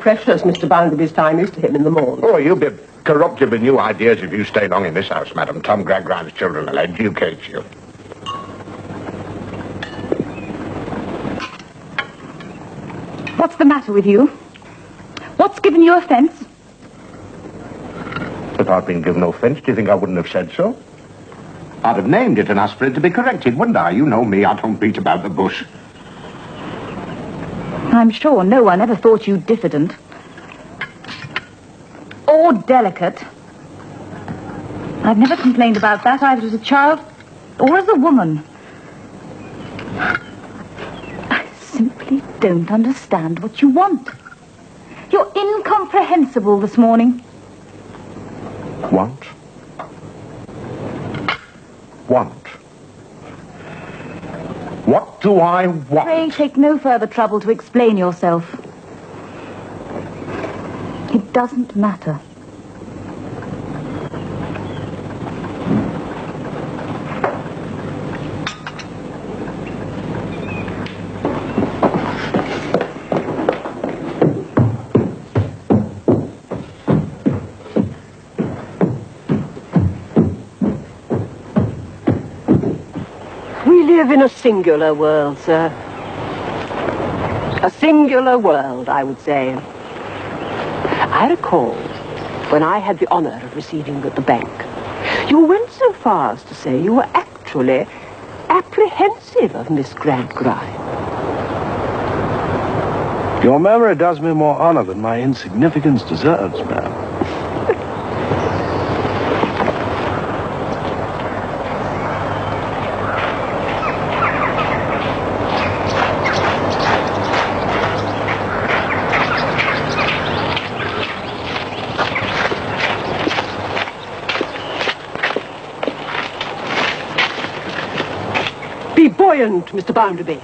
precious Mr. Bounderby's time is to him in the morning. Oh, you'll be corrupted with new ideas if you stay long in this house, madam. Tom Gradgrind's children will educate you. What's the matter with you? What's given you offence? If I'd been given offence, do you think I wouldn't have said so? I'd have named it and asked for it to be corrected, wouldn't I? You know me, I don't beat about the bush. I'm sure no one ever thought you diffident. Or delicate. I've never complained about that either as a child or as a woman. I simply don't understand what you want. You're incomprehensible this morning. Want? What do I want? Pray take no further trouble to explain yourself. It doesn't matter. We live in a singular world, sir. A singular world, I would say. I recall when I had the honor of receiving you at the bank, you went so far as to say you were actually apprehensive of Miss Gradgrind. Your memory does me more honor than my insignificance deserves, ma'am. Be buoyant, Mr. Bounderby.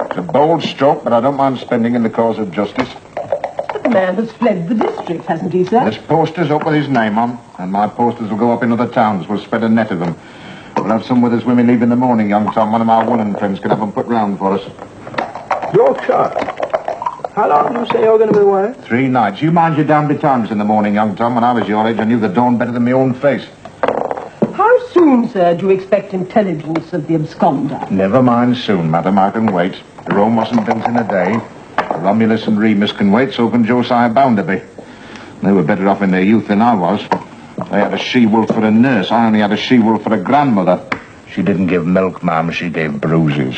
It's a bold stroke, but I don't mind spending in the cause of justice. The man has fled the district, hasn't he, sir? There's posters up with his name on, and my posters will go up in other towns. We'll spread a net of them. We'll have some with us when we leave in the morning, young Tom. One of our woman friends can have them put round for us. Yorkshire. How long do you say you're going to be away? 3 nights. You mind your damn betimes in the morning, young Tom. When I was your age, I knew the dawn better than my own face. How soon, sir, do you expect intelligence of the absconder? Never mind soon, madam. I can wait. Rome wasn't built in a day. Romulus and Remus can wait, so can Josiah Bounderby. They were better off in their youth than I was. They had a she-wolf for a nurse. I only had a she-wolf for a grandmother. She didn't give milk, ma'am. She gave bruises.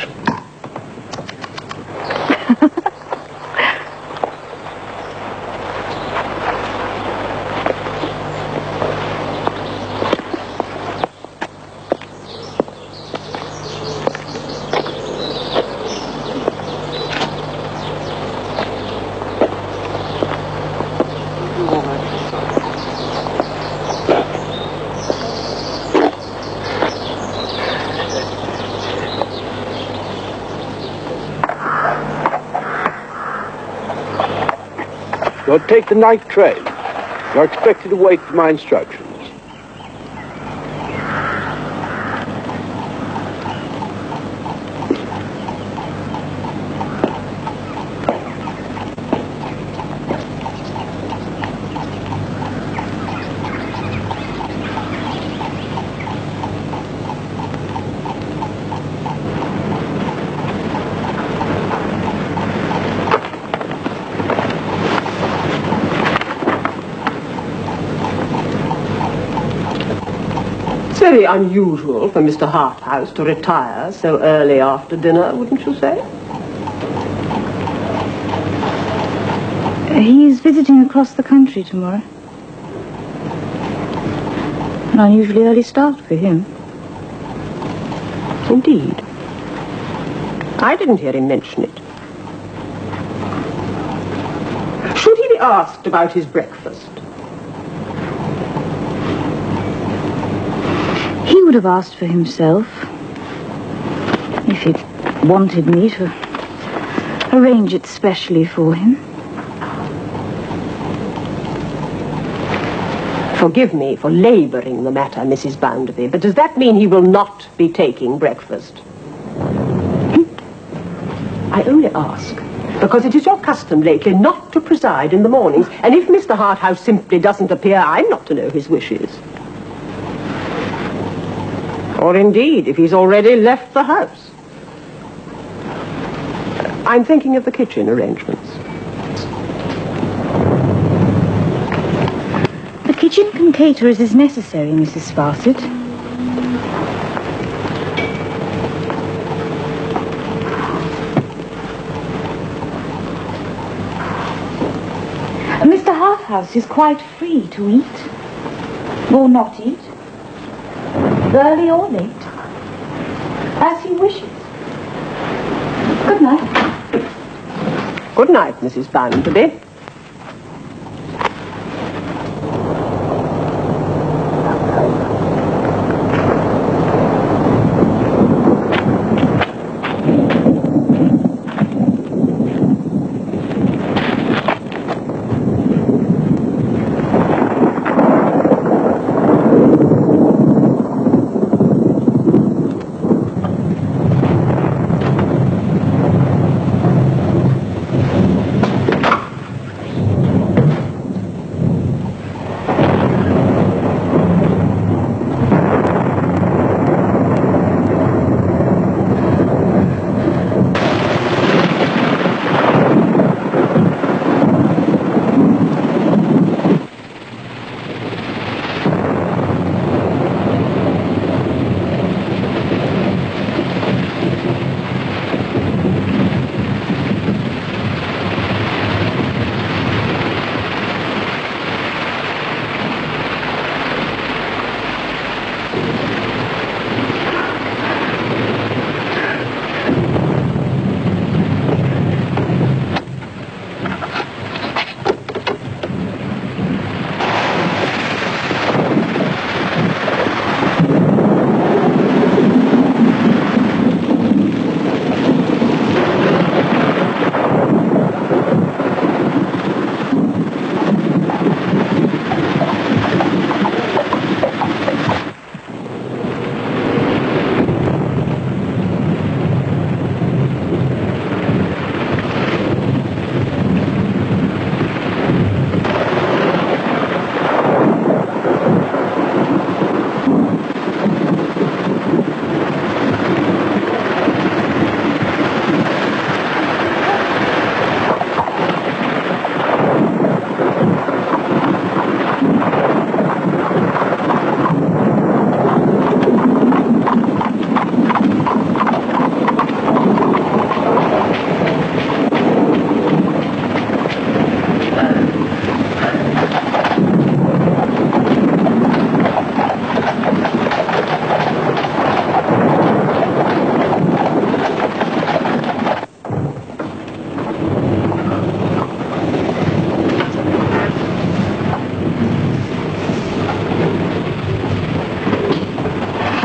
You'll take the night train. You're expected to wait for my instructions. Very unusual for Mr. Harthouse to retire so early after dinner, wouldn't you say? He's visiting across the country tomorrow. An unusually early start for him. Indeed. I didn't hear him mention it. Should he be asked about his breakfast? He would have asked for himself if he'd wanted me to arrange it specially for him. Forgive me for labouring the matter, Mrs. Bounderby, but does that mean he will not be taking breakfast? I only ask because it is your custom lately not to preside in the mornings, and if Mr. Harthouse simply doesn't appear, I'm not to know his wishes. Or indeed, if he's already left the house. I'm thinking of the kitchen arrangements. The kitchen can cater as is necessary, Mrs. Sparsit. Mr. Harthouse is quite free to eat, or not eat, early or late, as he wishes. Good night. Good night, Mrs. Bounderby.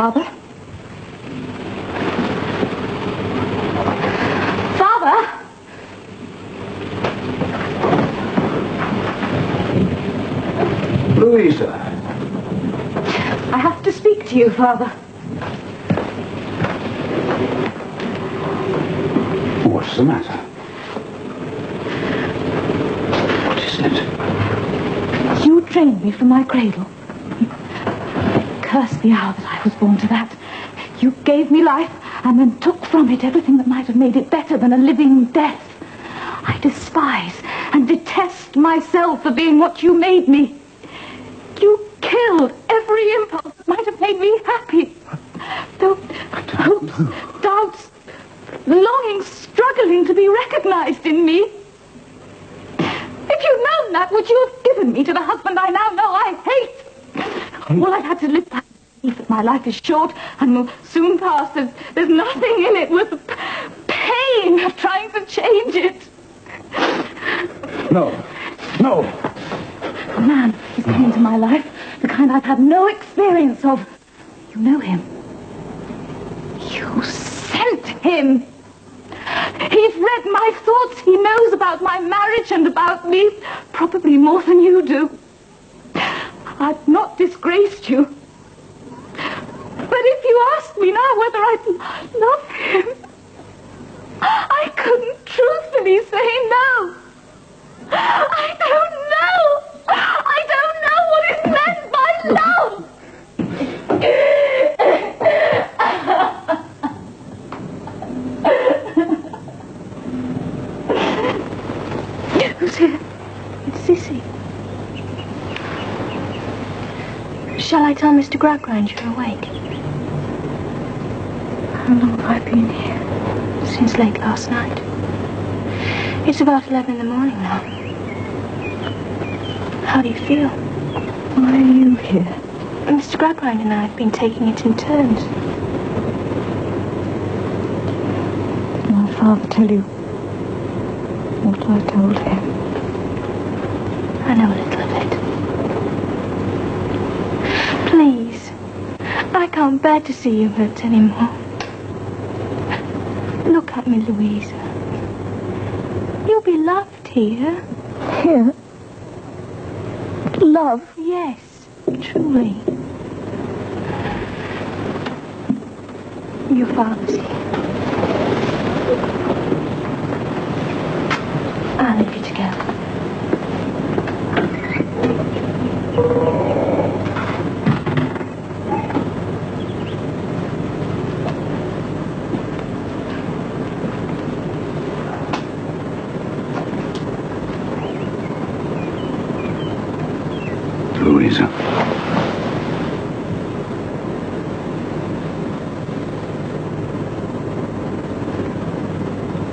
Father? Father? Louisa. I have to speak to you, Father. What's the matter? What is it? You trained me from my cradle. Curse the hour that I was born to that. You gave me life and then took from it everything that might have made it better than a living death. I despise and detest myself for being what you made me. You killed every impulse that might have made me happy. Hopes, doubts, longings, struggling to be recognized in me. If you'd known that, would you have given me to the husband I now know I hate? All I've had to live by is the belief that my life is short and will soon pass. There's nothing in it worth the pain of trying to change it. No. No. A man is coming into my life, the kind I've had no experience of. You know him. You sent him. him. He's read my thoughts. He knows about my marriage and about me, probably more than you do. I've not disgraced you. But if you ask me now whether I love him, I couldn't truthfully say no. I don't know. I don't know what is meant by love. Who's here? It's Sissy. Shall I tell Mr. Gradgrind you're awake? How long have I been here? Since late last night. It's about 11 in the morning now. How do you feel? Why are you here? Mr. Gradgrind and I have been taking it in turns. Did my father tell you what I told him? I know a little of it. Please, I can't bear to see you hurt anymore. Look at me, Louisa. You'll be loved here. Here? Love? Yes, truly. Your father's here. I'll leave you to go. Louisa.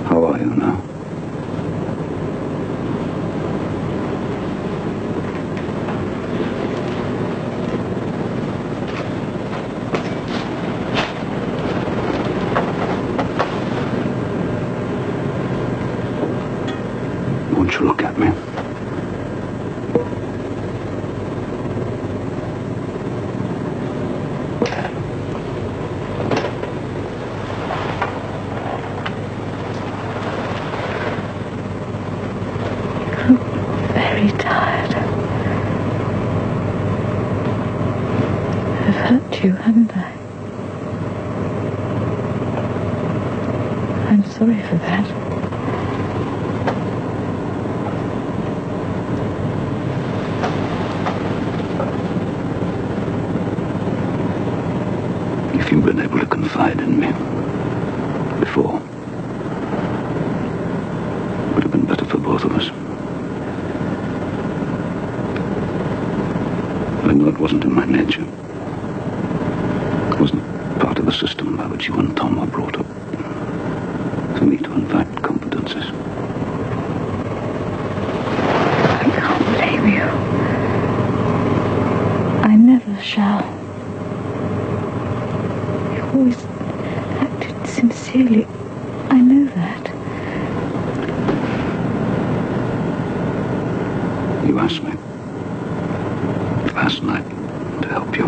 How are you now? Won't you look at me? Very tired. I've hurt you, haven't I? I'm sorry for that. If you'd been able to confide in me before, it would have been better for both of us. I know it wasn't in my nature. It wasn't part of the system by which you and Tom were brought up. For me to invite confidences. I can't blame you. I never shall. You've always acted sincerely. I know that. You asked me last night to help you.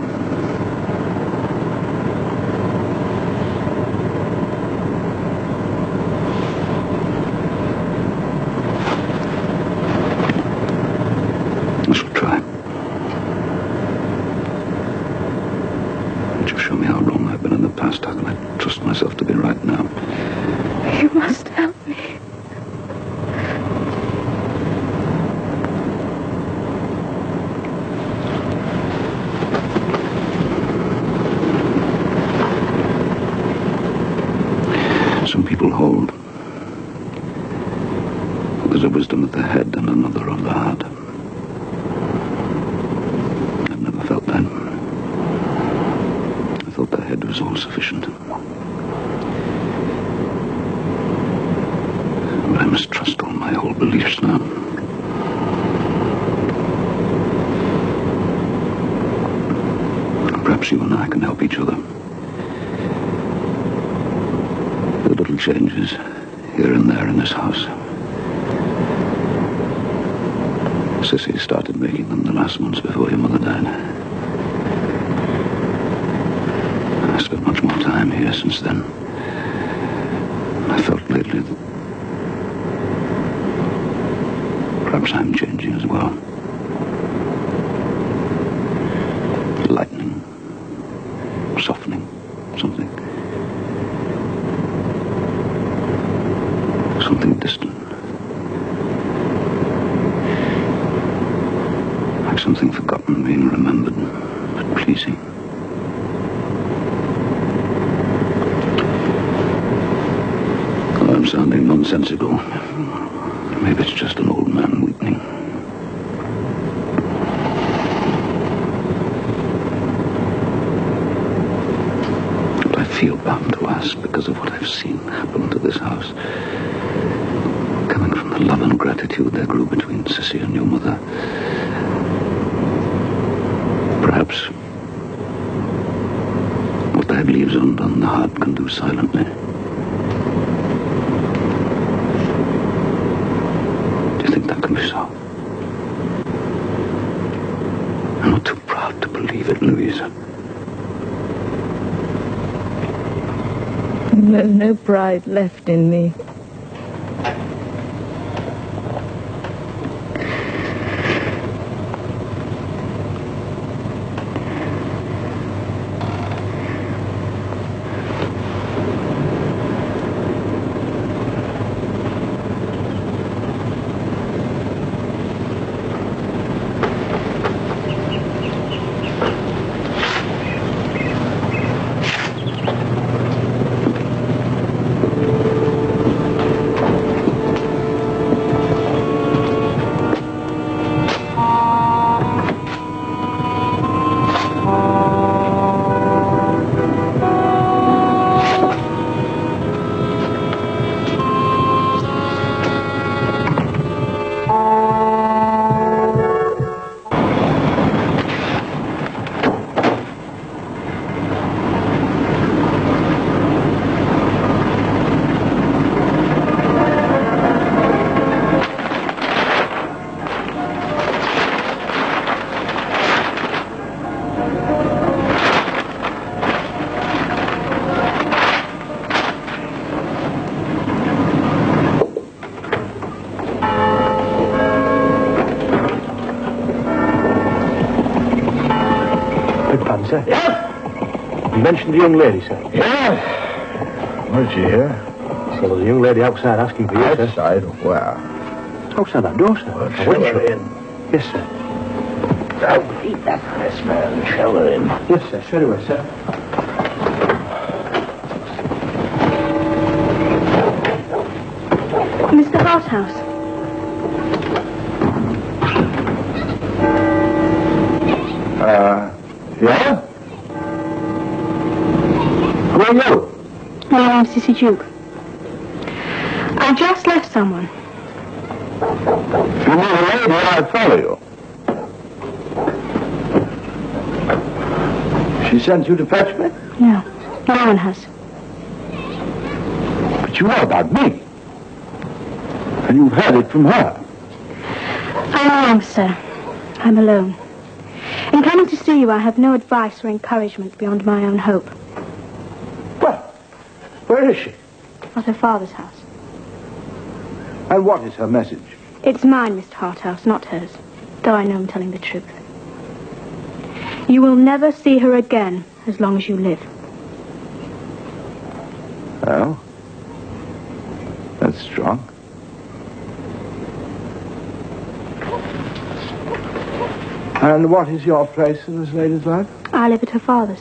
I shall try. Would you show me how wrong I've been in the past? How can I trust myself to be right now? You must help me. Some people hold. There's a wisdom of the head and another of the heart. I've never felt that. I thought the head was all sufficient. But I mistrust all my old beliefs now. Perhaps you and I can help each other. The little changes here and there in this house. Sissy started making them the last months before your mother died. I spent much more time here since then. I felt lately that perhaps I'm changing as well. Lightening, softening, something distant. Like something forgotten being remembered, but pleasing. Well, I'm sounding nonsensical. Maybe it's just an old man weakening. But I feel bound to ask because of what I've seen happen to this house. Coming from the love and gratitude that grew between Sissy and your mother. Perhaps what that leaves undone, the heart can do silently. Do you think that can be so? I'm not too proud to believe it, Louisa. There's no pride left in me. Sir? Yes? You mentioned the young lady, sir. Yes. Was she here? So there's a young lady outside asking for you, sir. Outside? Where? Outside that door, sir. Well, show her in. Yes, sir. Don't eat that mess, man. Show her in. Yes, sir. Straight away, sir. Mr. Harthouse. Yeah? Who are you? Well, I'm Sissy Duke. I just left someone. If you need a lady, I'll follow you. She sent you to fetch me? No, no one has. But you know about me. And you've heard it from her. I am, sir. I'm alone. In coming to see you, I have no advice or encouragement beyond my own hope. Well, where is she? At her father's house. And what is her message? It's mine, Mr. Harthouse, not hers. Though I know I'm telling the truth. You will never see her again as long as you live. Well, that's strong. And what is your place in this lady's life? I live at her father's.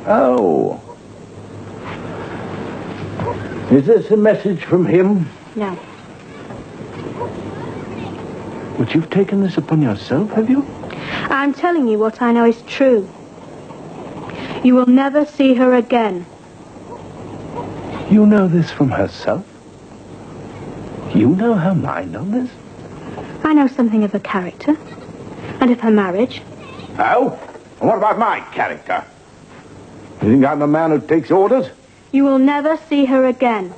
Oh. Is this a message from him? No. But you've taken this upon yourself, have you? I'm telling you what I know is true. You will never see her again. You know this from herself? You know her mind on this? I know something of her character. And of her marriage. Oh? And what about my character? You think I'm a man who takes orders? You will never see her again.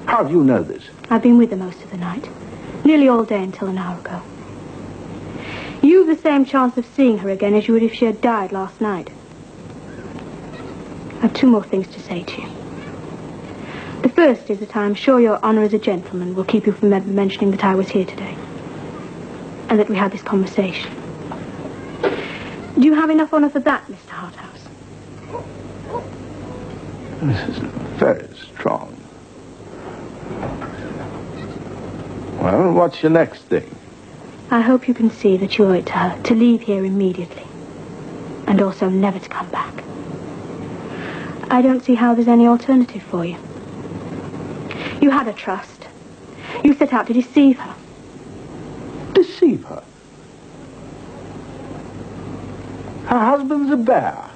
How do you know this? I've been with her most of the night. Nearly all day until an hour ago. You've the same chance of seeing her again as you would if she had died last night. I have two more things to say to you. The first is that I am sure your honour as a gentleman will keep you from ever mentioning that I was here today. And that we had this conversation. Do you have enough honour for that, Mr. Harthouse? This is very strong. Well, what's your next thing? I hope you can see that you owe it to her to leave here immediately. And also never to come back. I don't see how there's any alternative for you. You had a trust. You set out to deceive her. Deceive her? Her husband's a bear.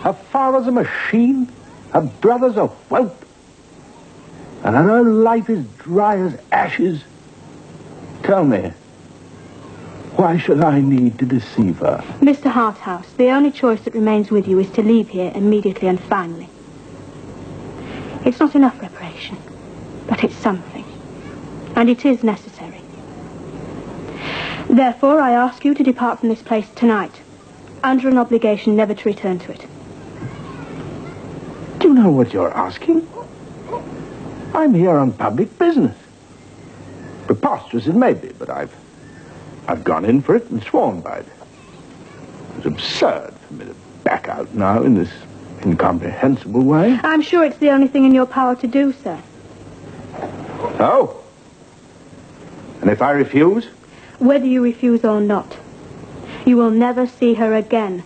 Her father's a machine. Her brother's a whelp. And her own life is dry as ashes. Tell me, why should I need to deceive her? Mr. Harthouse, the only choice that remains with you is to leave here immediately and finally. It's not enough reparation, but it's something. And it is necessary. Therefore, I ask you to depart from this place tonight, under an obligation never to return to it. Do you know what you're asking? I'm here on public business. Preposterous it may be, but I've gone in for it and sworn by it. It's absurd for me to back out now in this incomprehensible way. I'm sure it's the only thing in your power to do, sir. Oh? And if I refuse? Whether you refuse or not, you will never see her again.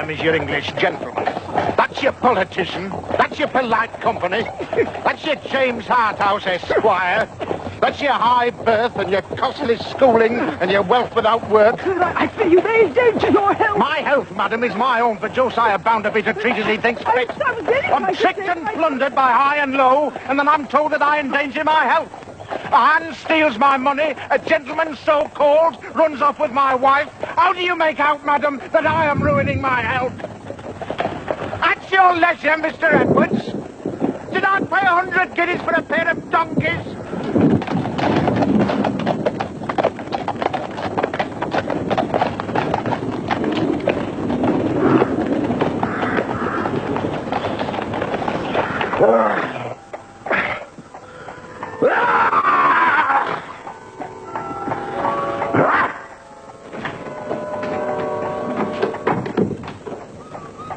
Is your English gentleman. That's your politician. That's your polite company. That's your James Harthouse, Esquire. That's your high birth and your costly schooling and your wealth without work. I feel you may endanger your health. My health, madam, is my own for Josiah Bounderby to treat as he thinks fit. I'm tricked and plundered by high and low, and then I'm told that I endanger my health. A hand steals my money, a gentleman so-called runs off with my wife. How do you make out, madam, that I am ruining my health? At your leisure, Mr. Edwards. Did I pay 100 guineas for a pair of donkeys?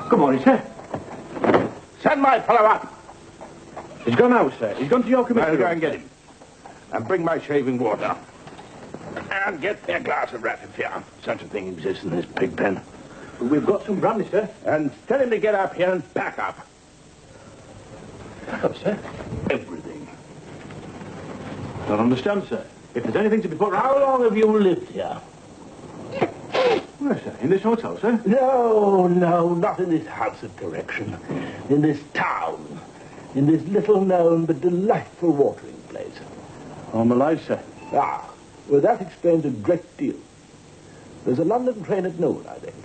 Good morning, sir. Send my fellow up. He's gone out, sir. He's gone to your committee. I'll go and get him. And bring my shaving water. And get me a glass of ratafia. Such a thing exists in this pig pen. We've got some brandy, sir. And tell him to get up here and pack up. Oh, sir. Everything. Don't understand, sir. If there's anything to be put... How long have you lived here? Where, sir? In this hotel, sir? No, not in this house of correction. In this town. In this little-known but delightful watering place. All my life, sir. Ah, well, that explains a great deal. There's a London train at noon, I think.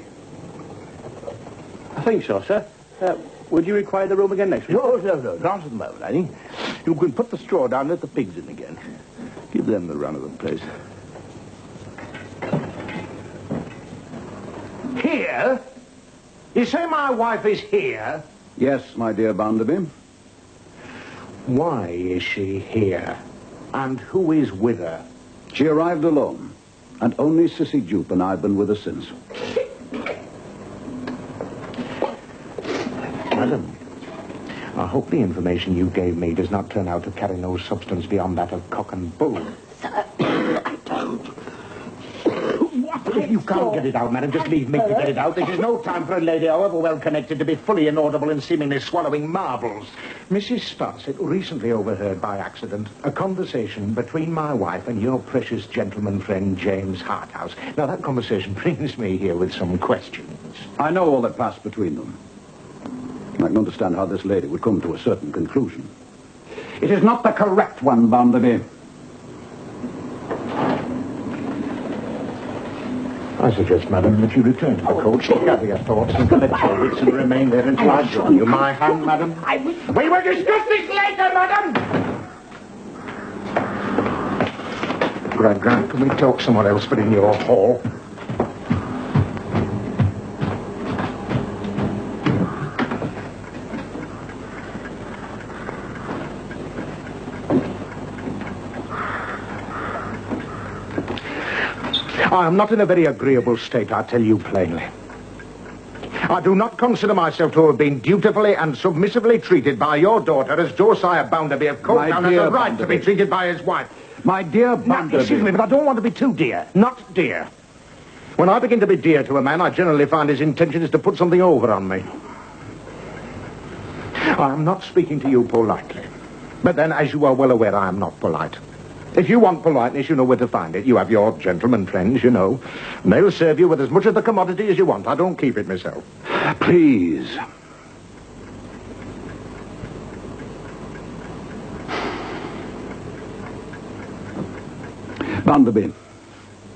I think so, sir. Would you require the room again next week? No, not at the moment, I think. You can put the straw down and let the pigs in again. Give them the run of the place. Here? You say my wife is here? Yes, my dear Bounderby. Why is she here? And who is with her? She arrived alone, and only Sissy Jupe and I have been with her since. Madam, I hope the information you gave me does not turn out to carry no substance beyond that of cock and bull. Sir, I don't. If you can't get it out, madam, just leave me to get it out. This is no time for a lady, however well connected, to be fully inaudible and seemingly swallowing marbles. Mrs. Sparsit recently overheard by accident a conversation between my wife and your precious gentleman friend, James Harthouse. Now, that conversation brings me here with some questions. I know all that passed between them. I can understand how this lady would come to a certain conclusion. It is not the correct one, Bounderby. I suggest, madam, that you return to the coach, gather your thoughts, and collect your wits and remain there until I join you. My hand, madam. We will discuss this later, madam! Gradgrind, can we talk somewhere else but in your hall? I am not in a very agreeable state, I tell you plainly. I do not consider myself to have been dutifully and submissively treated by your daughter as Josiah Bounderby of Courtdown has a right to be treated by his wife. My dear Now, Bounderby... excuse me, but I don't want to be too dear. Not dear. When I begin to be dear to a man, I generally find his intention is to put something over on me. I am not speaking to you politely. But then, as you are well aware, I am not polite. If you want politeness, you know where to find it. You have your gentleman friends, you know. And they'll serve you with as much of the commodity as you want. I don't keep it myself. Please. Bounderby,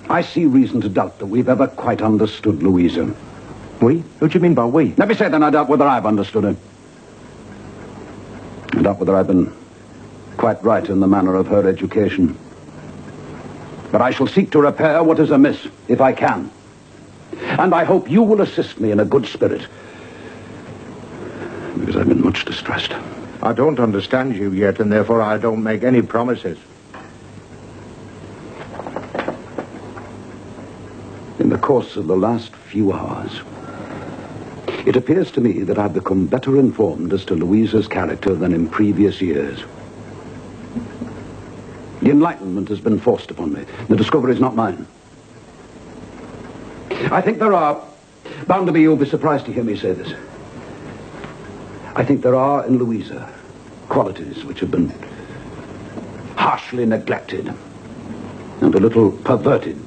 I see reason to doubt that we've ever quite understood Louisa. We? What do you mean by we? Let me say then I doubt whether I've understood her. I doubt whether I've been quite right in the manner of her education. But I shall seek to repair what is amiss, if I can. And I hope you will assist me in a good spirit. Because I've been much distressed. I don't understand you yet, and therefore I don't make any promises. In the course of the last few hours, it appears to me that I've become better informed as to Louisa's character than in previous years. The enlightenment has been forced upon me. The discovery is not mine. I think there are... Bounderby, you'll be surprised to hear me say this. I think there are in Louisa qualities which have been harshly neglected and a little perverted.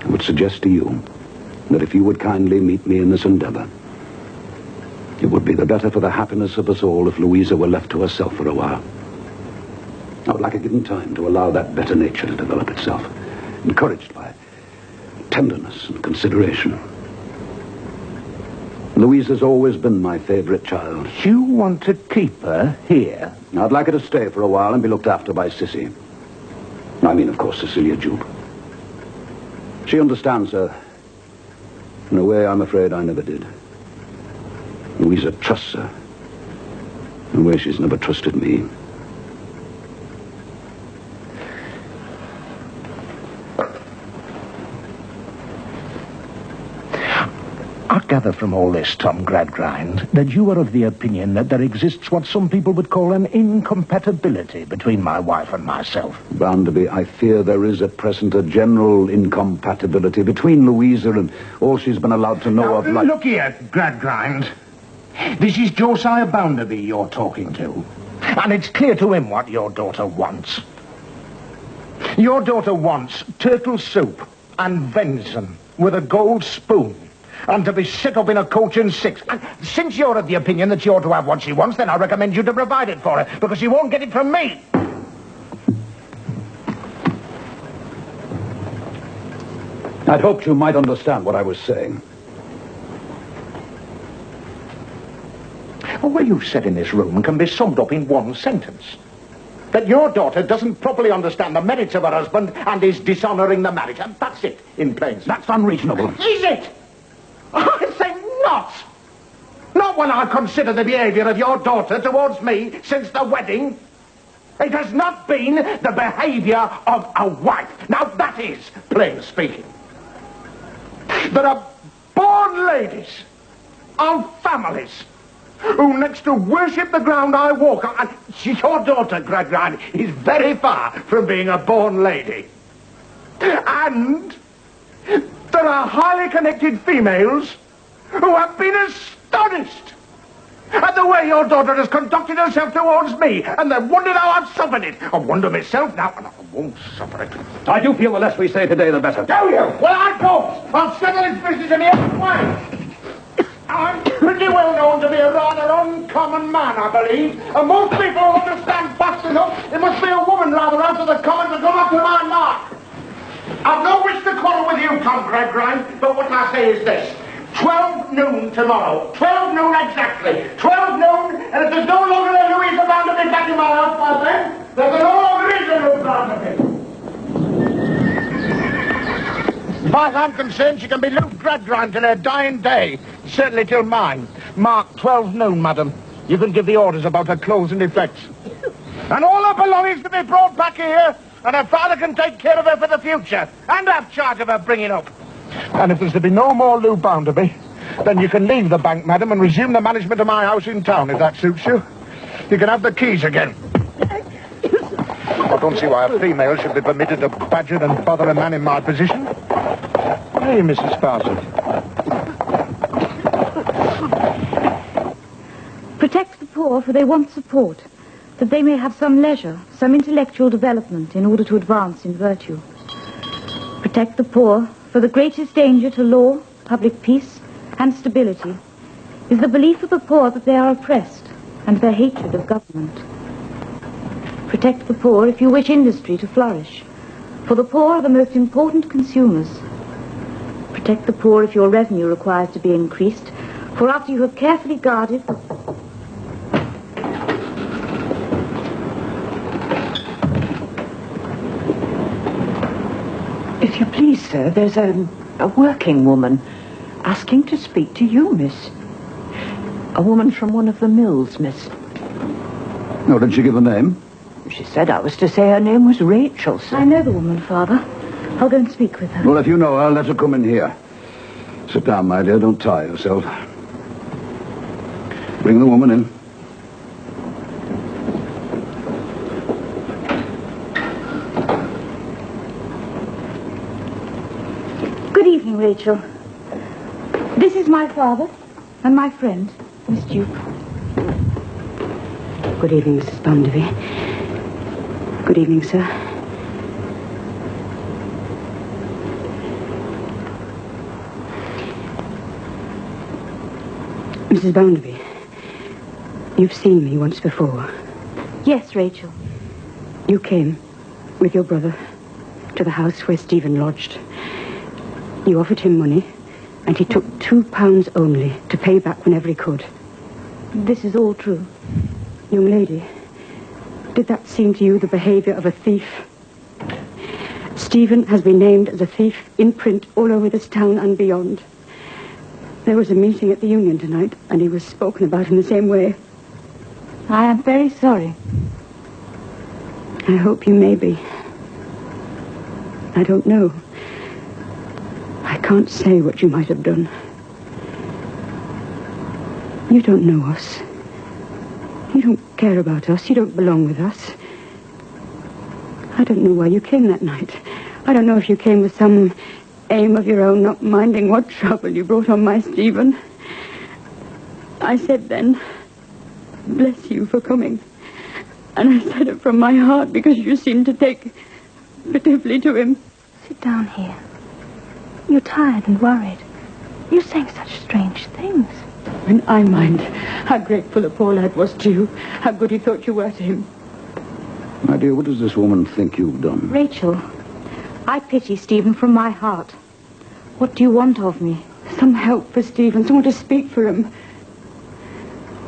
I would suggest to you that if you would kindly meet me in this endeavor, it would be the better for the happiness of us all if Louisa were left to herself for a while. I would like a given time to allow that better nature to develop itself, encouraged by tenderness and consideration. Louisa's always been my favorite child. You want to keep her here? I'd like her to stay for a while and be looked after by Sissy. I mean, of course, Cecilia Jupe. She understands her in a way I'm afraid I never did. Louisa trusts her in a way she's never trusted me. I gather from all this, Tom Gradgrind, that you are of the opinion that there exists what some people would call an incompatibility between my wife and myself. Bounderby, I fear there is at present a general incompatibility between Louisa and all she's been allowed to know of life. Look here, Gradgrind. This is Josiah Bounderby you're talking to. And it's clear to him what your daughter wants. Your daughter wants turtle soup and venison with a gold spoon. And to be set up in a coach and six. And since you're of the opinion that she ought to have what she wants, then I recommend you to provide it for her, because she won't get it from me. I'd hoped you might understand what I was saying. What you've said in this room can be summed up in one sentence. That your daughter doesn't properly understand the merits of her husband and is dishonouring the marriage. And that's it, in plain. That's unreasonable. Is it? I say not. Not when I consider the behaviour of your daughter towards me since the wedding. It has not been the behaviour of a wife. Now that is plain speaking. There are born ladies of families who next to worship the ground I walk on, and your daughter, Gradgrind, is very far from being a born lady. And there are highly connected females who have been astonished at the way your daughter has conducted herself towards me, and they've wondered how I've suffered it. I wonder myself now, and I won't suffer it. I do feel the less we say today, the better. Do you? Well, I don't. I'll settle this business in my own way. I'm pretty well known to be a rather uncommon man, I believe, and most people understand fast enough it must be a woman rather out of the common to come up to my mark. I've no wish to quarrel with you, Tom Gradgrind, but what I say is this. 12 noon tomorrow. 12 noon exactly. 12 noon, and if there's no longer a Louisa Bounderby back in my house by then, there's no longer is a Louisa Bounderby. As far as I'm concerned, she can be Lou Gradgrind till her dying day. Certainly till mine. Mark 12 noon, madam. You can give the orders about her clothes and effects. And all her belongings to be brought back here, and her father can take care of her for the future, and have charge of her bringing up. And if there's to be no more Lou Bounderby, then you can leave the bank, madam, and resume the management of my house in town, if that suits you. You can have the keys again. I don't see why a female should be permitted to badger and bother a man in my position. Hey, Mrs. Sparsit. Protect the poor, for they want support, that they may have some leisure, some intellectual development in order to advance in virtue. Protect the poor, for the greatest danger to law, public peace, and stability is the belief of the poor that they are oppressed and their hatred of government. Protect the poor if you wish industry to flourish, for the poor are the most important consumers. Protect the poor if your revenue requires to be increased, for after you have carefully guarded... If you please, sir, there's a working woman asking to speak to you, miss. A woman from one of the mills, miss. No, did she give a name? She said I was to say her name was Rachel, sir. I know the woman, Father. I'll go and speak with her. Well, if you know her, let her come in here. Sit down, my dear. Don't tire yourself. Bring the woman in. Good evening, Rachel. This is my father and my friend, Miss Duke. Good evening, Mrs. Bounderby. Good evening, sir. Mrs. Bounderby, you've seen me once before. Yes, Rachel. You came with your brother to the house where Stephen lodged. You offered him money, and he took £2 only to pay back whenever he could. This is all true. Young lady, did that seem to you the behavior of a thief? Stephen has been named as a thief in print all over this town and beyond. There was a meeting at the Union tonight, and he was spoken about in the same way. I am very sorry. I hope you may be. I don't know. I can't say what you might have done. You don't know us. You don't care about us. You don't belong with us. I don't know why you came that night. I don't know if you came with some aim of your own, not minding what trouble you brought on my Stephen. I said then, bless you for coming. And I said it from my heart because you seemed to take pitifully to him. Sit down here. You're tired and worried. You're saying such strange things. When I mind how grateful a poor lad was to you, how good he thought you were to him. My dear, what does this woman think you've done? Rachel, I pity Stephen from my heart. What do you want of me? Some help for Stephen, someone to speak for him.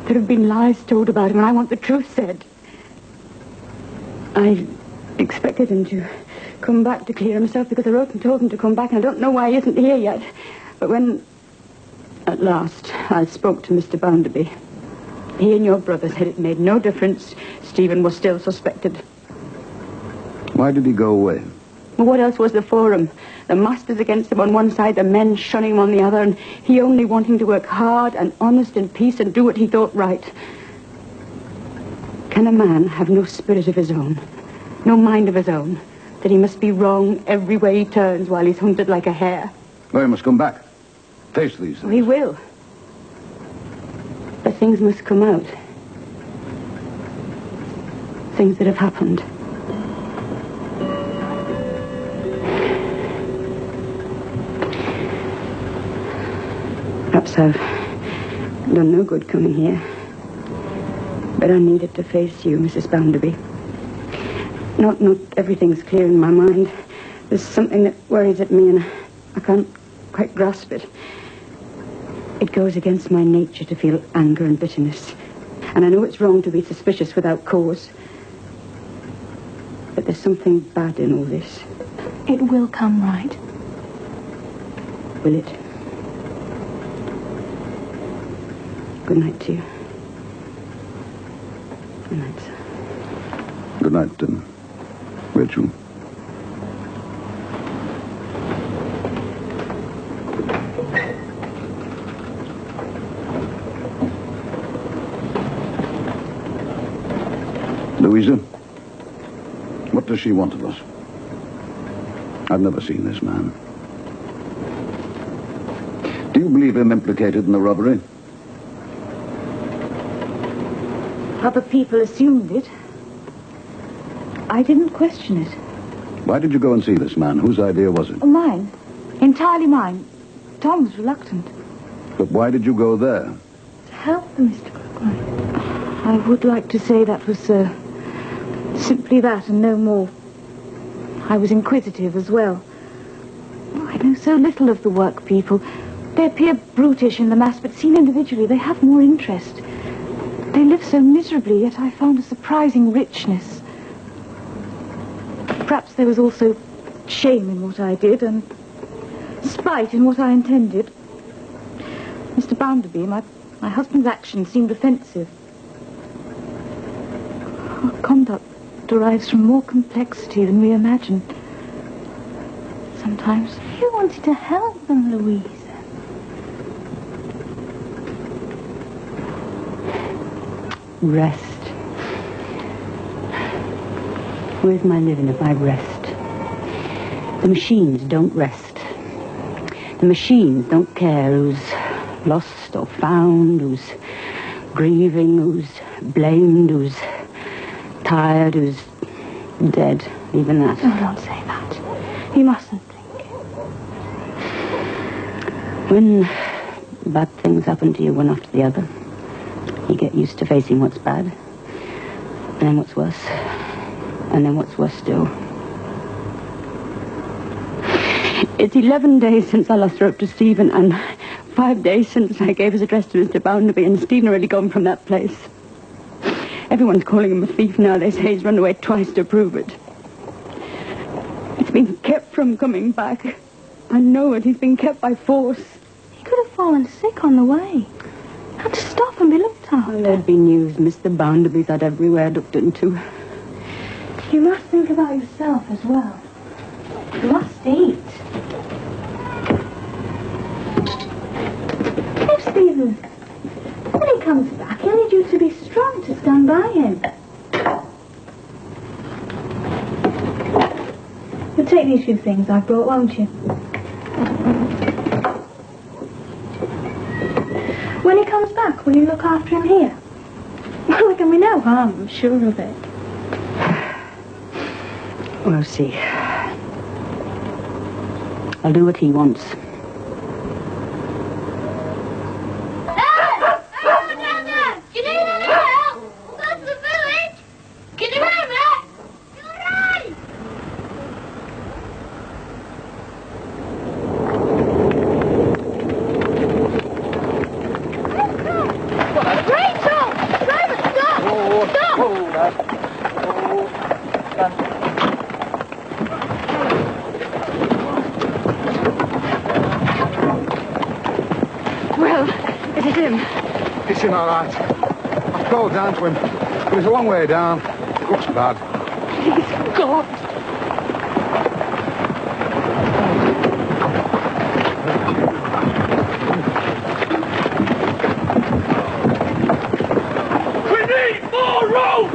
There have been lies told about him, and I want the truth said. I expected him to come back to clear himself because I wrote and told him to come back, and I don't know why he isn't here yet. But when, at last, I spoke to Mr. Bounderby, he and your brother said it made no difference. Stephen was still suspected. Why did he go away? Well, what else was there for him? The masters against him on one side, the men shunning him on the other, and he only wanting to work hard and honest in peace and do what he thought right. Can a man have no spirit of his own, no mind of his own, that he must be wrong every way he turns while he's hunted like a hare? Well, he must come back. Face these things. He will. But things must come out. Things that have happened. Perhaps I've done no good coming here. But I needed to face you, Mrs. Bounderby. Not everything's clear in my mind. There's something that worries at me, and I can't quite grasp it. It goes against my nature to feel anger and bitterness. And I know it's wrong to be suspicious without cause. But there's something bad in all this. It will come right. Will it? Good night to you. Good night, sir. Good night, Rachel. Louisa, what does she want of us? I've never seen this man. Do you believe him implicated in the robbery? Other people assumed it. I didn't question it. Why did you go and see this man? Whose idea was it? Mine. Entirely mine. Tom was reluctant. But why did you go there? To help them, Mr. Crookline. I would like to say that was simply that and no more. I was inquisitive as well. I know so little of the work people. They appear brutish in the mass, but seen individually, they have more interest. They live so miserably, yet I found a surprising richness. Perhaps there was also shame in what I did and spite in what I intended. Mr. Bounderby, my husband's actions seemed offensive. Our conduct derives from more complexity than we imagined. Sometimes. You wanted to help them, Louisa. Rest. Where's my living if I rest? The machines don't rest. The machines don't care who's lost or found, who's grieving, who's blamed, who's tired, who's dead, even that. Oh, don't say that. You mustn't think. When bad things happen to you one after the other, you get used to facing what's bad, and then what's worse, and then what's worse still. It's 11 days since I lost rope to Stephen, and 5 days since I gave his address to Mr. Bounderby, and Stephen already gone from that place. Everyone's calling him a thief now. They say he's run away twice to prove it. It's been kept from coming back. I know it. He's been kept by force. He could have fallen sick on the way. Had to stop and be looked after. Well, there'd be news. Mr. Bounderby's had everywhere looked into. You must think about yourself as well. You must eat. Hey, Stephen. When he comes back, he'll need you to be strong to stand by him. You'll take these few things I brought, won't you? When he comes back, will you look after him here? Well, there can be no harm, I'm sure of it. We'll see. I'll do what he wants. It's him, all right. I've called down to him, but he's a long way down. Looks bad. Please, God. We need more rope!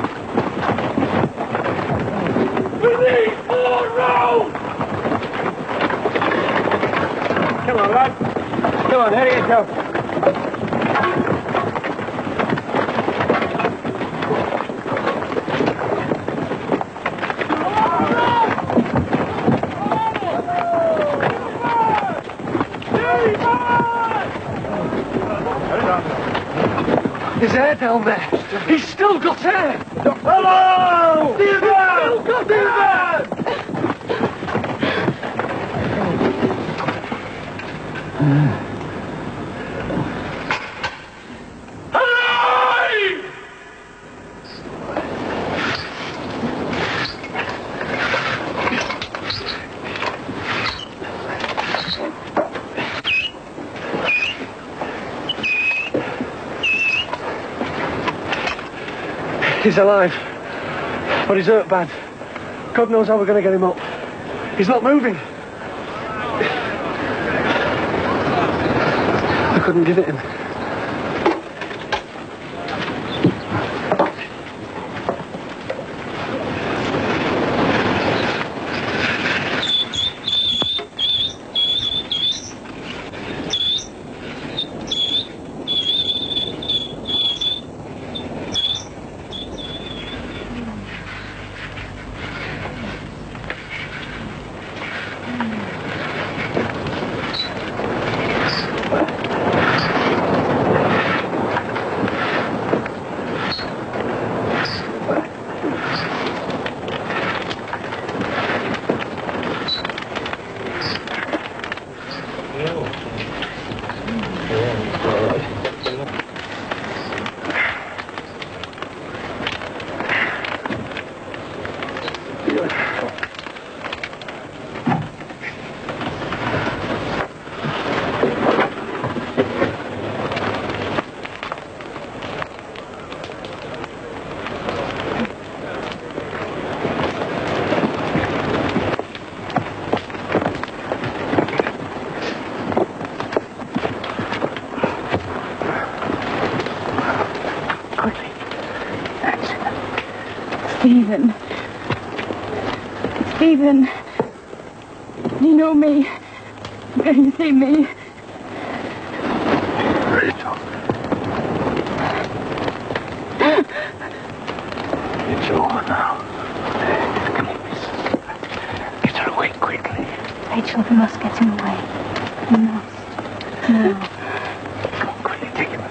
We need more rope! Come on, lad. Come on, here you go. His air down there. He's still got air! Hello! Stephen! He's still got air! He's alive. But he's hurt bad. God knows how we're going to get him up. He's not moving. I couldn't give it him. Stephen. Stephen. You know me. Can you see me? Rachel. It's over now. Come on, miss. Get her away quickly. Rachel, we must get him away. We must. No. Come on, quickly, take him.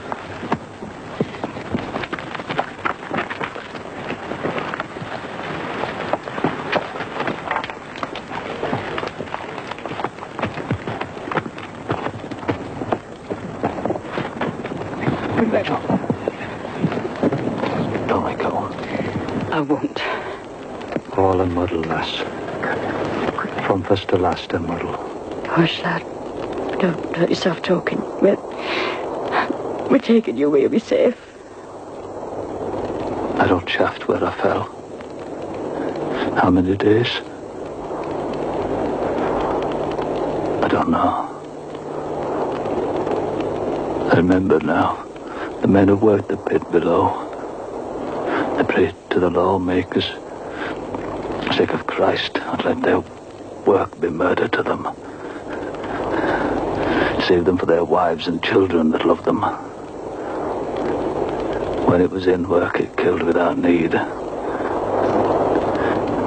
Rachel. Don't let go. I won't. All a muddle, lass. From first to last a muddle. Hush, lad. Don't hurt yourself talking. We're taking you where we're safe. I don't shaft where I fell. How many days? I don't know. I remember now. The men who worked the pit below. They prayed to the lawmakers. Sick of Christ, and let their work be murder to them. Save them for their wives and children that loved them. When it was in work, it killed without need.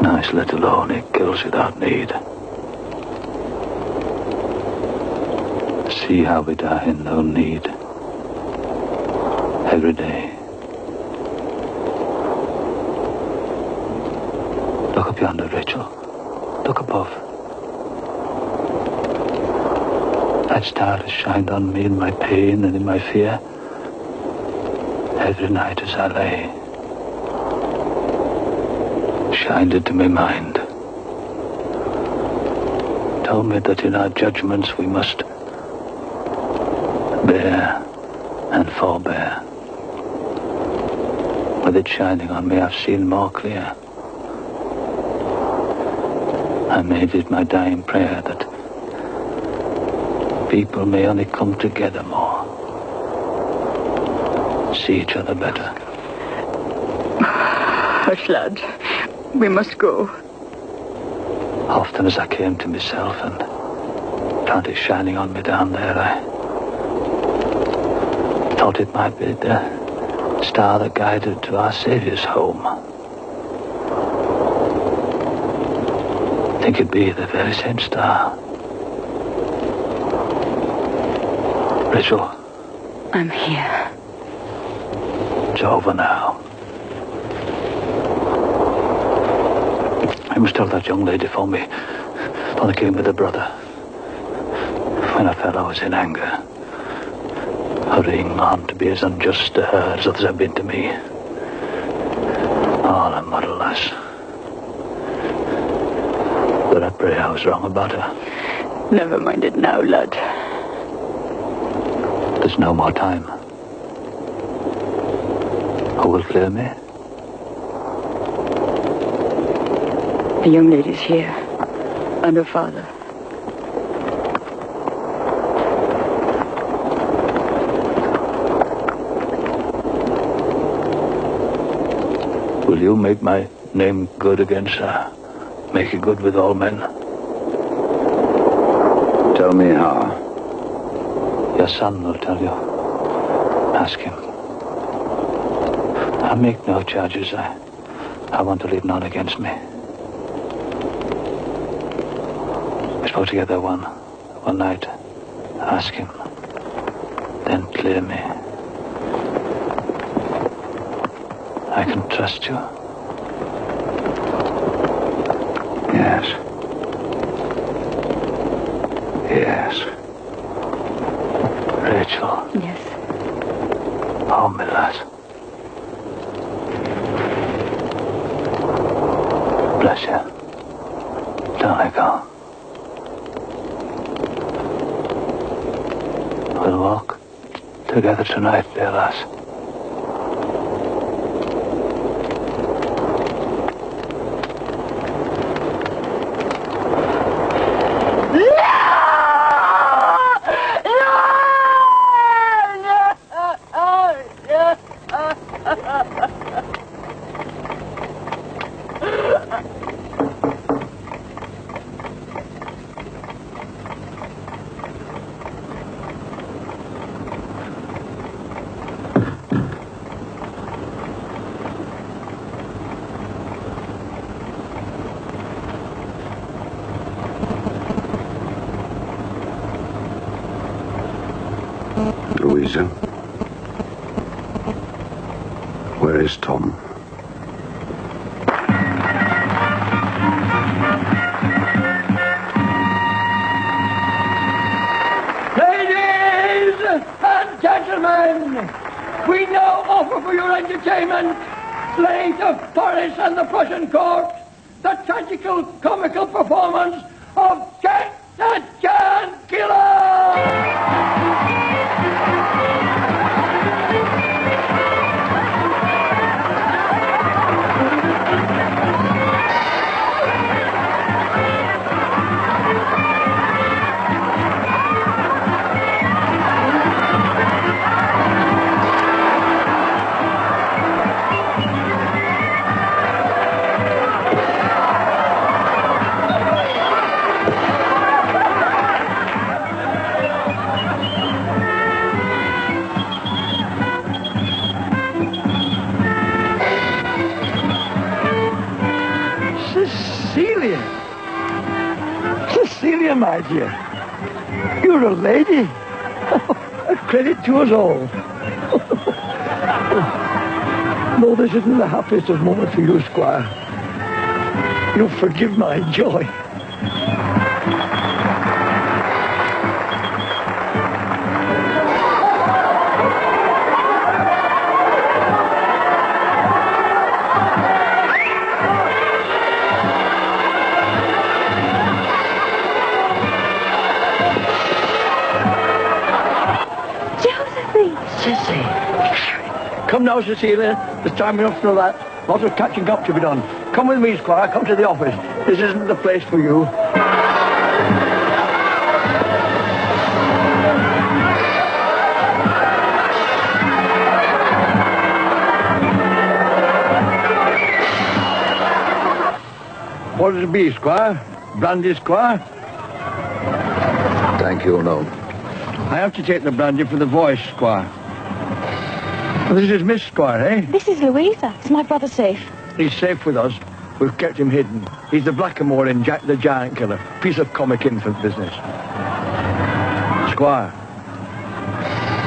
Nice, let alone, it kills without need. See how we die in no need. Every day. Look up yonder, Rachel. Look above. That star has shined on me in my pain and in my fear. Every night as I lay. Shined into my mind. Told me that in our judgments we must bear and forbear. With it shining on me, I've seen more clear. I made it my dying prayer that people may only come together more, see each other better. Hush, lad. We must go. Often as I came to myself and found it shining on me down there, I thought it might be the star that guided to our Saviour's home. I think it'd be the very same star. Rachel. I'm here. It's over now. I must tell that young lady for me. When I came with her brother. When I felt I was in anger. Hurrying on to be as unjust to her as others have been to me. All a muddle, lass. But I pray I was wrong about her. Never mind it now, lad. There's no more time. Who will clear me? The young lady's here. And her father. Will you make my name good again, sir? Make it good with all men? Tell me how. Your son will tell you. Ask him. I make no charges. I want to leave none against me. We spoke together one night. Ask him. Then clear me. I can trust you. Yes. Yes. Rachel. Yes. Oh, my lass. Bless you. Down I go. We'll walk together tonight, dear lass. Louisa, where is Tom? Ladies and gentlemen, we now offer for your entertainment, playing to Paris and the Prussian court, the tragical comical performance of Jack the Giant Killer! Cecilia, my dear. You're a lady. A credit to us all. No, this isn't the happiest of moments for you, Squire. You'll forgive my joy. Come now, Cecilia. There's time enough for that. Lots of catching up to be done. Come with me, Squire. Come to the office. This isn't the place for you. What does it be, Squire? Brandy, Squire? Thank you, no. I have to take the brandy for the voice, Squire. This is Miss Squire, eh? This is Louisa. Is my brother safe? He's safe with us. We've kept him hidden. He's the blackamoor in Jack the Giant Killer. Piece of comic infant business. Squire,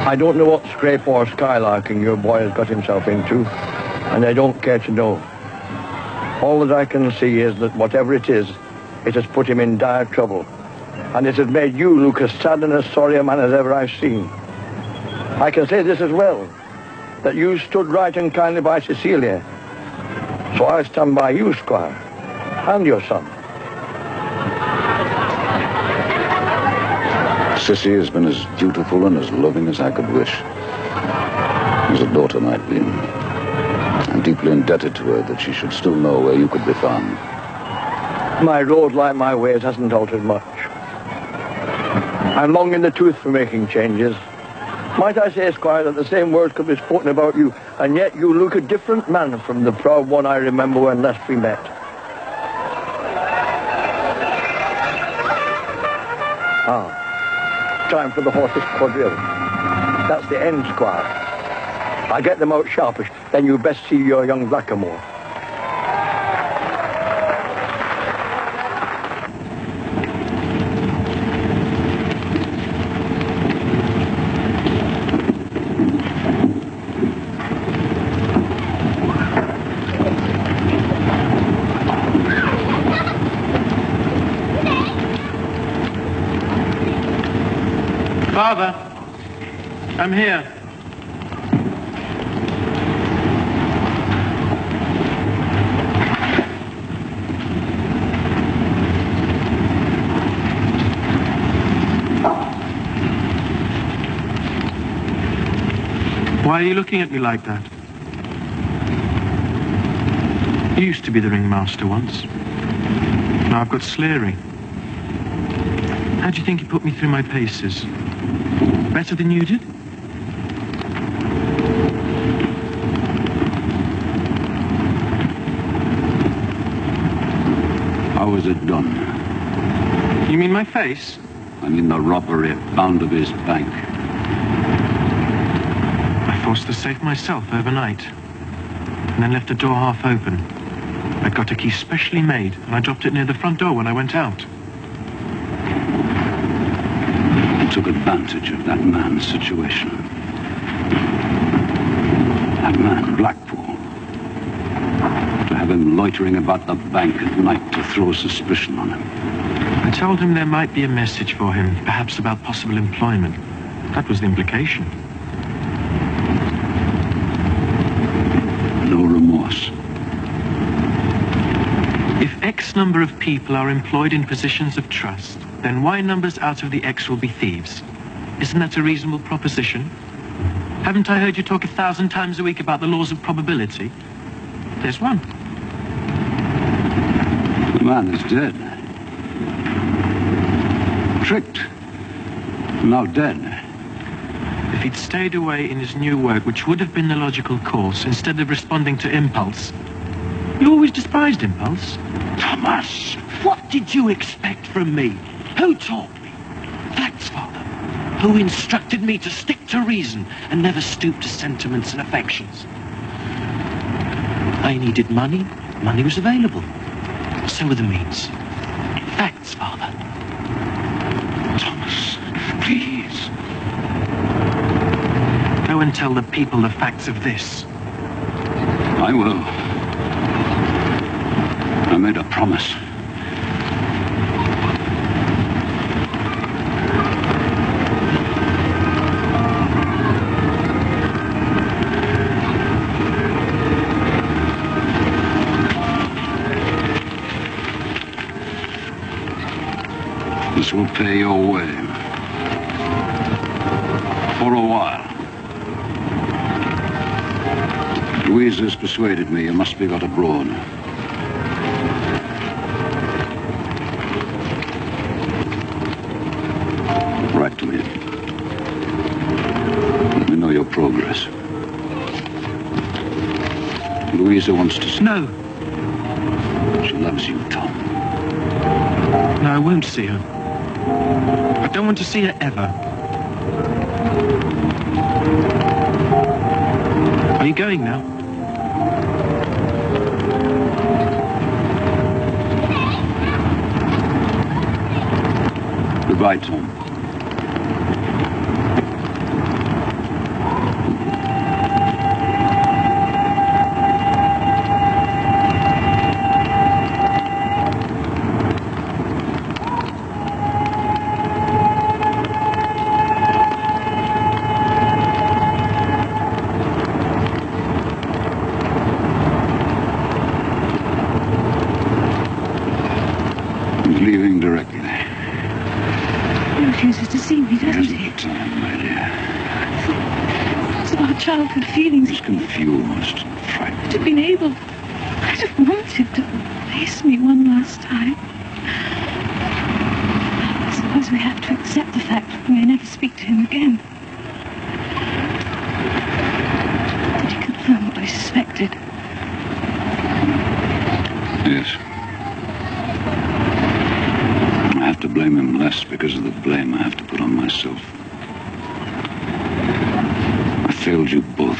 I don't know what scrape or skylarking your boy has got himself into, and I don't care to know. All that I can see is that whatever it is, it has put him in dire trouble, and it has made you look as sad and as sorry a man as ever I've seen. I can say this as well, that you stood right and kindly by Cecilia. So I stand by you, Squire, and your son. Sissy has been as dutiful and as loving as I could wish. As a daughter might be. I'm deeply indebted to her that she should still know where you could be found. My road, like my ways, hasn't altered much. I'm long in the tooth for making changes. Might I say, Squire, that the same words could be spoken about you, and yet you look a different man from the proud one I remember when last we met. Time for the horse's quadrille. That's the end, Squire. I get them out sharpish, then you best see your young blackamoor. Father, I'm here. Why are you looking at me like that? You used to be the ringmaster once. Now I've got Sleary. How do you think you put me through my paces? Better than you did? How was it done? You mean my face? I mean the robbery at Bounderby's bank. I forced the safe myself overnight, and then left the door half open. I got a key specially made, and I dropped it near the front door when I went out. Took advantage of that man's situation. That man, Blackpool. To have him loitering about the bank at night to throw suspicion on him. I told him there might be a message for him, perhaps about possible employment. That was the implication. No remorse. If X number of people are employed in positions of trust, then Y numbers out of the X will be thieves. Isn't that a reasonable proposition? Haven't I heard you talk 1,000 times a week about the laws of probability? There's one. The man is dead. Tricked. Now dead. If he'd stayed away in his new work, which would have been the logical course, instead of responding to impulse. You always despised impulse. Thomas, what did you expect from me? Who taught me? Facts, Father. Who instructed me to stick to reason and never stoop to sentiments and affections? I needed money. Money was available. So were the means. Facts, Father. Thomas, please. Go and tell the people the facts of this. I will. I made a promise. This will pay your way. For a while. Louise has persuaded me you must be got abroad. Write to me. Let me know your progress. Louisa wants to see. No. She loves you, Tom. No, I won't see her. I don't want to see her ever. Are you going now? Goodbye, Tom. Leaving directly. He refuses to see me, doesn't he? Hasn't the time, my dear. It's about childhood feelings. He's confused, frightened. To have been able I just wanted to face me one last time. I suppose we have to accept the fact that we may never speak to him again. Did he confirm what we suspected? Yes. I have to blame him less because of the blame I have to put on myself. I failed you both.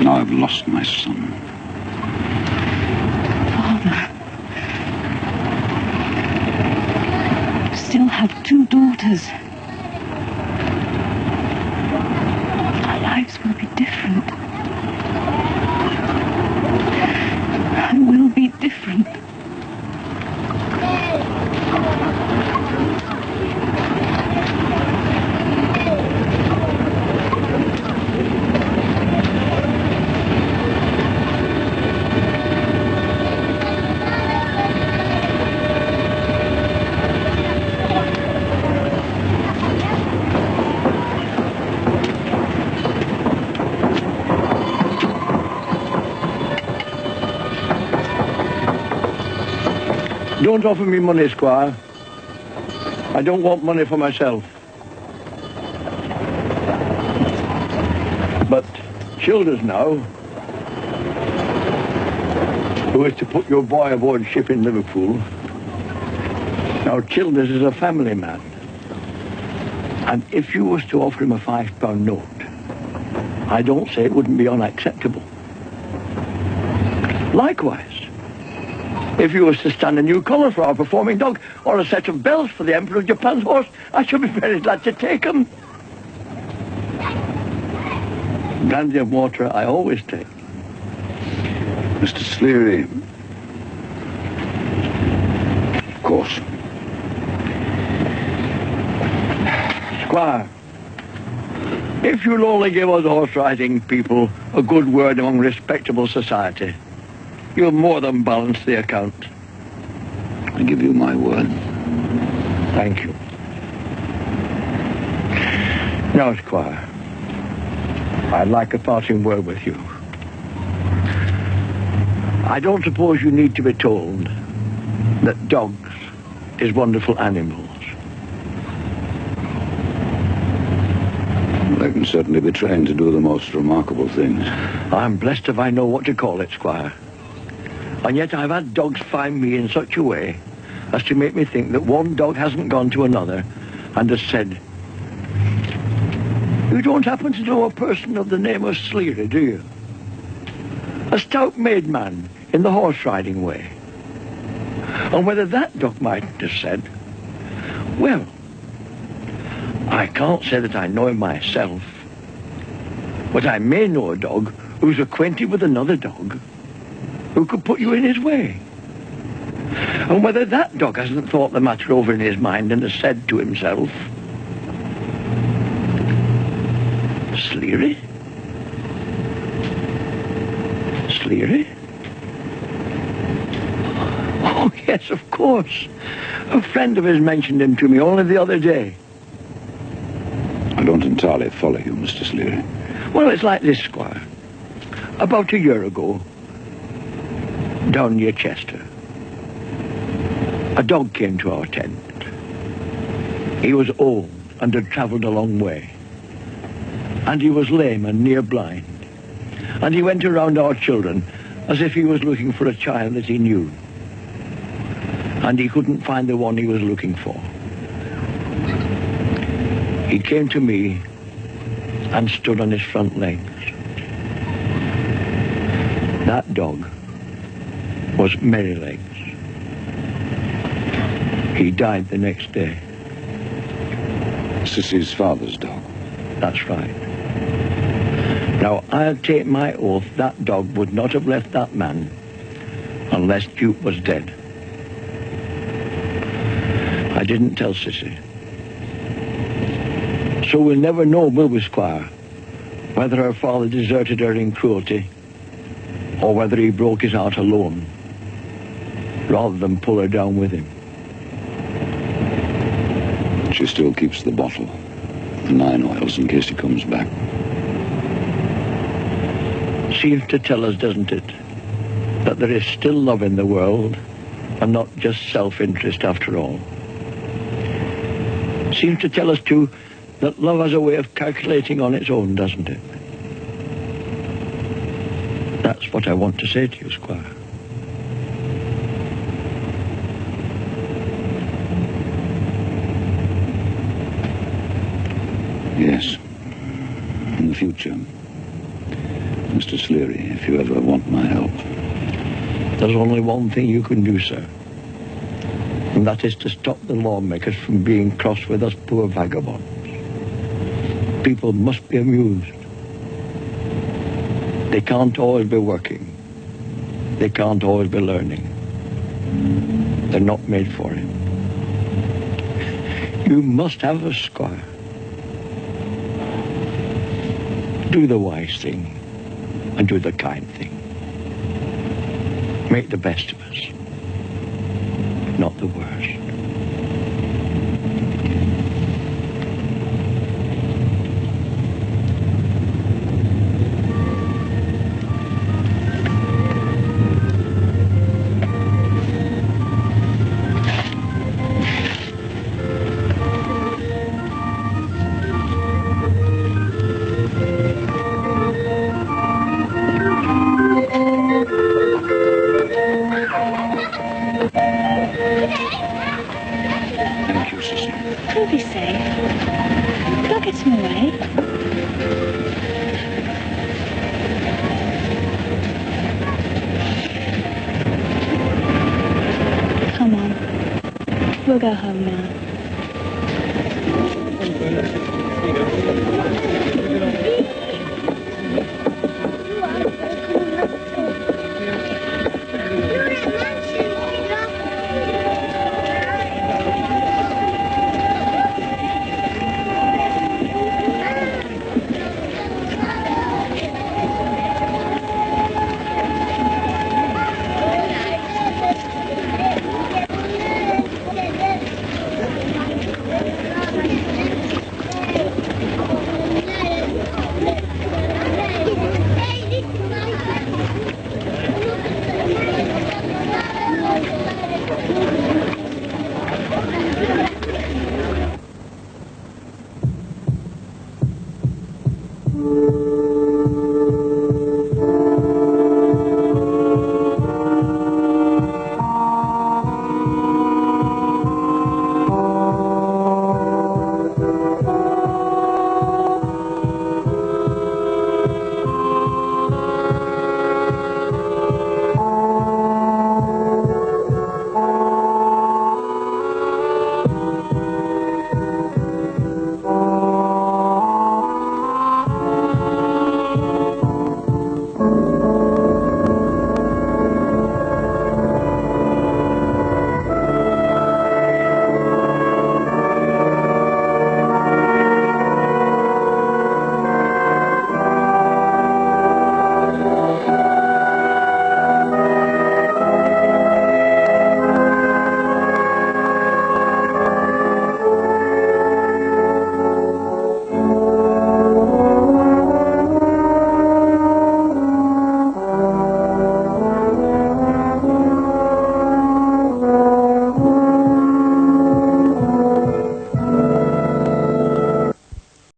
Now I've lost my son. Father. You still have 2 daughters. Our lives will be different. Will be different. Don't offer me money, Squire. I don't want money for myself. But Childers now, who is to put your boy aboard ship in Liverpool. Now, Childers is a family man. And if you was to offer him a £5 note, I don't say it wouldn't be unacceptable. Likewise, if you was to stand a new colour for our performing dog, or a set of bells for the Emperor of Japan's horse, I should be very glad to take them. Brandy and water I always take. Mr. Sleary. Of course. Squire, if you'll only give us horse-riding people a good word among respectable society, you'll more than balance the account. I give you my word. Thank you. Now, Squire, I'd like a parting word with you. I don't suppose you need to be told that dogs is wonderful animals. They can certainly be trained to do the most remarkable things. I'm blessed if I know what to call it, Squire. And yet I've had dogs find me in such a way as to make me think that one dog hasn't gone to another and has said, "You don't happen to know a person of the name of Sleary, do you? A stout-made man in the horse-riding way." And whether that dog mightn't have said, "Well, I can't say that I know him myself, but I may know a dog who's acquainted with another dog who could put you in his way." And whether that dog hasn't thought the matter over in his mind and has said to himself, "Sleary? Sleary? Oh, yes, of course. A friend of his mentioned him to me only the other day." I don't entirely follow you, Mr. Sleary. Well, it's like this, Squire. About a year ago, down near Chester, a dog came to our tent. He was old and had travelled a long way. And he was lame and near blind. And he went around our children as if he was looking for a child that he knew. And he couldn't find the one he was looking for. He came to me and stood on his front legs. That dog was Merrylegs. He died the next day. Sissy's father's dog. That's right. Now, I'll take my oath that dog would not have left that man unless Duke was dead. I didn't tell Sissy. So we'll never know, will we, Squire, whether her father deserted her in cruelty or whether he broke his heart alone rather than pull her down with him. She still keeps the bottle, the 9 oils, in case he comes back. Seems to tell us, doesn't it, that there is still love in the world and not just self-interest after all. Seems to tell us, too, that love has a way of calculating on its own, doesn't it? That's what I want to say to you, Squire. Yes. In the future, Mr. Sleary, if you ever want my help. There's only one thing you can do, sir. And that is to stop the lawmakers from being cross with us poor vagabonds. People must be amused. They can't always be working. They can't always be learning. They're not made for it. You must have a Squire. Do the wise thing and do the kind thing. Make the best of us, not the worst. You'll be safe. They'll get him away. Come on. We'll go home now.